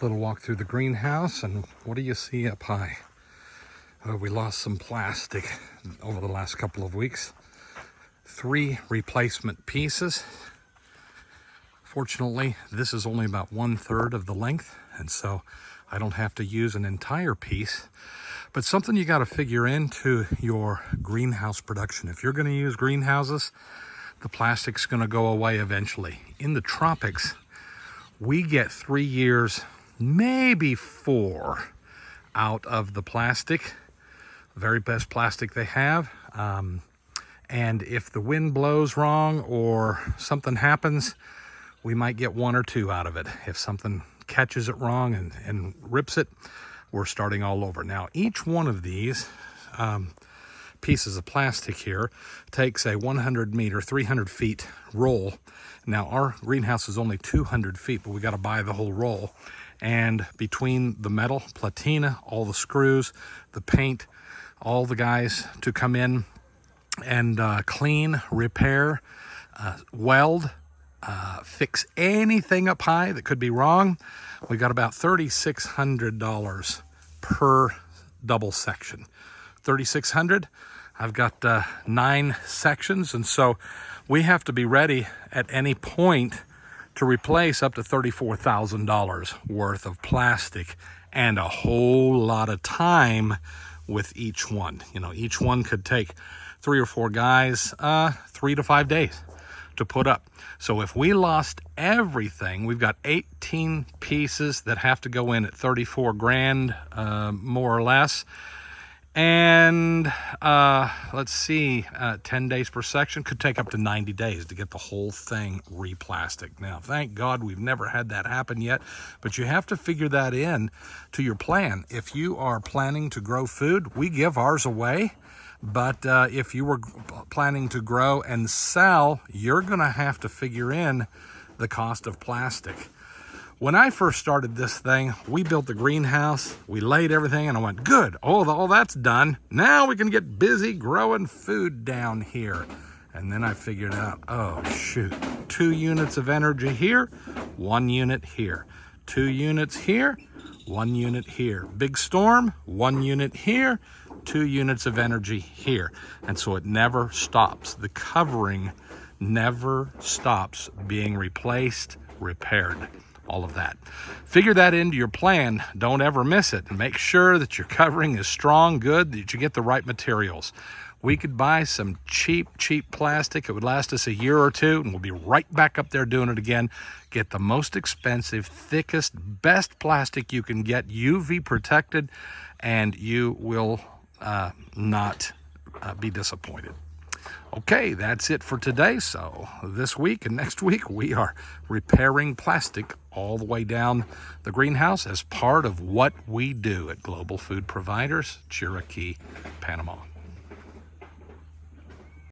Little walk through the greenhouse, and what do you see up high? We lost some plastic over the last couple of weeks. 3 replacement pieces. Fortunately, this is only about 1/3 of the length, and so I don't have to use an entire piece. But something you got to figure into your greenhouse production. If you're going to use greenhouses, the plastic's going to go away eventually. In the tropics, we get 3 years, maybe 4 out of the plastic, the very best plastic they have. And if the wind blows wrong or something happens, we might get 1 or 2 out of it. If something catches it wrong and rips it, we're starting all over. Now, each one of these pieces of plastic here takes a 100 meter, 300 feet roll. Now, our greenhouse is only 200 feet, but we got to buy the whole roll. And between the metal, platina, all the screws, the paint, all the guys to come in and clean, repair, weld, fix anything up high that could be wrong, we got about $3,600 per double section. $3,600. I've got 9 sections, and so we have to be ready at any point to replace up to $34,000 worth of plastic, and a whole lot of time with each one. You know, each one could take 3 or 4 guys 3 to 5 days to put up. So if we lost everything, we've got 18 pieces that have to go in at 34 grand, more or less. And let's see, 10 days per section could take up to 90 days to get the whole thing re-plastic. Now, thank God we've never had that happen yet, but you have to figure that in to your plan. If you are planning to grow food, we give ours away. But if you were planning to grow and sell, you're going to have to figure in the cost of plastic. When I first started this thing, we built the greenhouse, we laid everything, and I went, good, all that's done. Now we can get busy growing food down here. And then I figured out, oh shoot, 2 units of energy here, 1 unit here. 2 units here, 1 unit here. Big storm, 1 unit here, 2 units of energy here. And so it never stops. The covering never stops being replaced, repaired, all of that. Figure that into your plan. Don't ever miss it. And make sure that your covering is strong, good, that you get the right materials. We could buy some cheap plastic. It would last us a year or 2, and we'll be right back up there doing it again. Get the most expensive, thickest, best plastic you can get, UV protected, and you will not be disappointed. Okay, that's it for today. So this week and next week, we are repairing plastic all the way down the greenhouse as part of what we do at Global Food Providers, Chiriquí, Panama.